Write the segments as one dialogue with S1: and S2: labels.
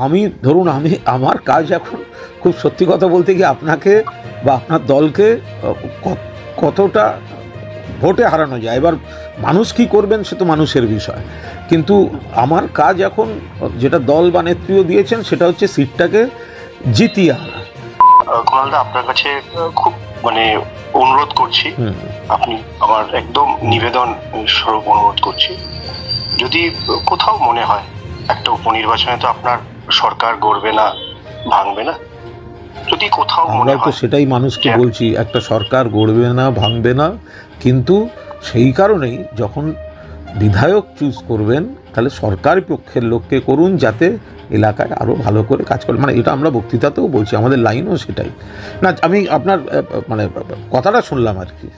S1: আমি ধরুন আমার কাজ এখন খুব সত্যি কথা বলতে কি আপনাকে বা আপনার দলকে কতটা ভোটে হারানো যায়, এবার মানুষ কি করবেন সে তো মানুষের বিষয়, কিন্তু আমার কাজ এখন যেটা দল বা নেত্রীও দিয়েছেন সেটা হচ্ছে সিটটাকে জিতিয়ে আনা।
S2: কুণালদা, আপনার কাছে খুব অনুরোধ করছি, আপনি আমার একদম নিবেদন স্বরূপ অনুরোধ করছি, যদি কোথাও মনে হয় একটা উপনির্বাচনে তো আপনার সরকার গড়বে না, ভাঙবে না, যদি কোথাও মনে হয়,
S1: তো সেটাই মানুষকে বলছি, একটা সরকার গড়বে না, ভাঙবে না, কিন্তু সেই কারণেই যখন বিধায়ক চুজ করবেন তাহলে সরকারি পক্ষের লোককে করুন যাতে এলাকায় আরও ভালো করে কাজ করে। এটা আমরা বক্তৃতাতেও বলছি, আমাদের লাইনও সেটাই। না, আমি আপনার কথাটা শুনলাম আর কি।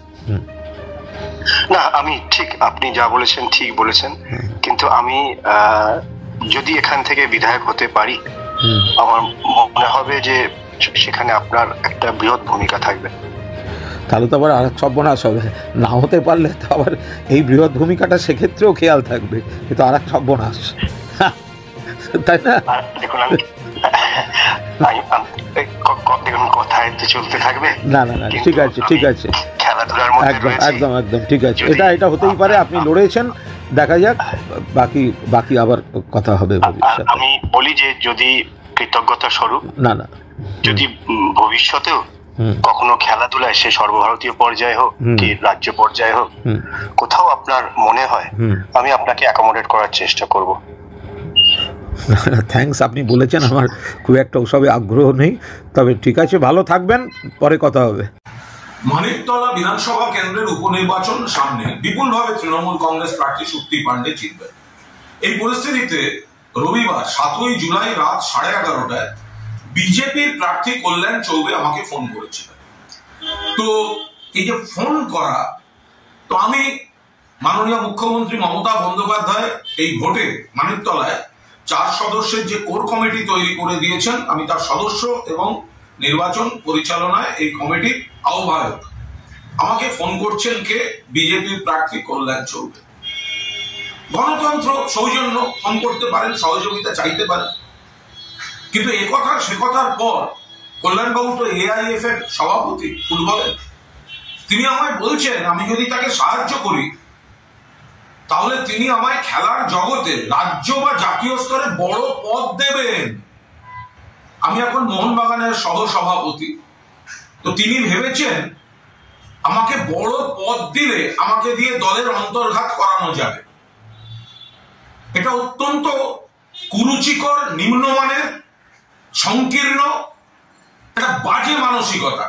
S2: না, আমি ঠিক, আপনি যা বলেছেন ঠিক বলেছেন, কিন্তু আমি যদি এখান থেকে বিধায়ক হতে পারি, আমার মনে হবে যে সেখানে আপনার একটা বৃহৎ ভূমিকা থাকবে।
S1: তাহলে তো আবার আর এক সর্বনাশ হবে, না হতে পারলে তো আবার এই বৃহৎ ভূমিকাটা সেক্ষেত্রেও খেয়াল থাকবে, কিন্তু আর এক সর্বনাশ, তাই না?
S2: দেখুন, কথায় তো চলতে থাকবে।
S1: না না না, ঠিক আছে ঠিক আছে,
S2: খেলাধুলার মধ্যে
S1: একদম একদম ঠিক আছে, এটা হতেই পারে, আপনি লড়েছেন, দেখা যাক, বাকি আবার কথা হবে ভবিষ্যতে।
S2: আমি বলি যে যদি কৃতজ্ঞতা স্বরূপ,
S1: না না,
S2: যদি ভবিষ্যতেও কখনো খেলাধুলায় সে সর্বভারতীয় পর্যায়ে হোক কি রাজ্য পর্যায়ে হোক, কোথাও আপনার মনে হয়, আমি আপনাকে অ্যাকোমোডেট করার চেষ্টা করব।
S1: থ্যাঙ্কস, আপনি বলেছেন, আমার খুব একটা ওসবে আগ্রহ নেই, তবে ঠিক আছে, ভালো থাকবেন, পরে কথা হবে।
S3: মানিকতলা বিধানসভা কেন্দ্রের উপনির্বাচন সামনে, বিপুলভাবে তৃণমূল কংগ্রেস প্রার্থী শক্তি পাণ্ডে জিতবেন। এই পরিস্থিতিতে রবিবার 7ই জুলাই রাত 11:30টায় বিজেপির প্রার্থী কল্যাণ চৌবে আমাকে ফোন করেছিলেন। তো এই যে ফোন করা, তো আমি মাননীয় মুখ্যমন্ত্রী মমতা বন্দ্যোপাধ্যায় এই ভোটে মানিকতলায় 4 সদস্যের যে কোর কমিটি তৈরি করে দিয়েছেন, আমি তার সদস্য এবং নির্বাচন পরিচালনায় এই কমিটির আহ্বায়ক। আমাকে ফোন করছেন কে? বিজেপির প্রার্থী কল্যাণ চৌবে। গণতন্ত্র, সৌজন্য, ফোন করতে পারেন, সহযোগিতা চাইতে পারেন, কিন্তু একথা সে কথার পর কল্যাণবাবু তো AIF এর সভাপতি ফুটবলের, তিনি আমায় বলছেন আমি যদি তাকে সাহায্য করি তাহলে তিনি আমায় খেলার জগতে রাজ্য বা জাতীয় স্তরে বড় পদ দেবেন। আমি এখন মোহনবাগানের সহসভাপতি, তো তিনি ভেবেছেন আমাকে বড় পদ দিলে আমাকে দিয়ে দলের অন্তর্ঘাত করানো যাবে। এটা অত্যন্ত কুরুচিকর, নিম্নমানের, সংকীর্ণ, একটা বাজে মানসিকতা।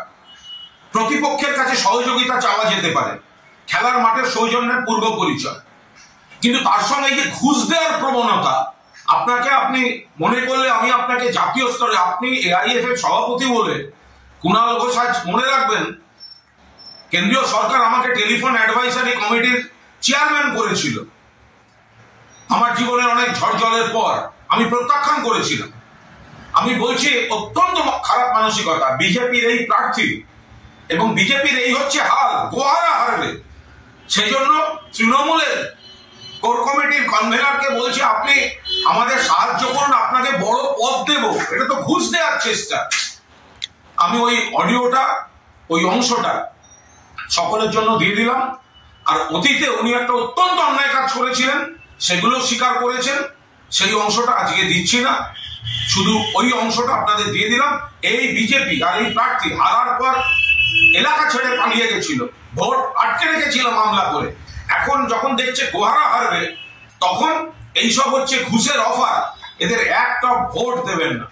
S3: প্রতিপক্ষের কাছে সহযোগিতা চাওয়া যেতে পারে, খেলার মাঠের সৌজন্যের পূর্ব পরিচয়, কিন্তু তার সঙ্গে এই যে ঘুষ দেওয়ার প্রবণতা, আপনি মনে করলে আমি আপনাকে জাতীয় স্তরে, আপনি AIF এর সভাপতি বলে কুণাল ঘোষ, আজ মনে রাখবেন কেন্দ্রীয় সরকার আমাকে টেলিফোন অ্যাডভাইসারি কমিটির চেয়ারম্যান করেছিল। আমার জীবনের অনেক ঝড় জলের পর আমি প্রত্যাখ্যান করেছিলাম। আমি বলছি অত্যন্ত খারাপ মানসিকতা বিজেপির এই প্রার্থী, এবং বিজেপির এই হচ্ছে হাল, গোহারা হারবে। সেই জন্য তৃণমূলের কোর কমিটির কনভেনারকে বলছি আপনি আমাদের সাহায্য করুন, আপনাকে বড় পদ দেব। এটা তো ঘুষ দেওয়ার চেষ্টা। আমি ওই অডিওটা, ওই অংশটা সকলের জন্য দিয়ে দিলাম। আর অতীতে উনি একটা অত্যন্ত অন্যায় কাজ করেছিলেন, সেগুলো স্বীকার করেছেন, সেই অংশটা আজকে দিচ্ছি না, শুধু ওই অংশটা আপনাদের দিয়ে দিলাম। এই বিজেপি আর এই প্রার্থী হারার পর এলাকা ছেড়ে পালিয়ে গেছিল, ভোট আটকে রেখেছিল মামলা করে। এখন যখন দেখছে গোহারা হারবে, তখন এইসব হচ্ছে ঘুষের অফার, এদের একটা ভোট দেবেন না।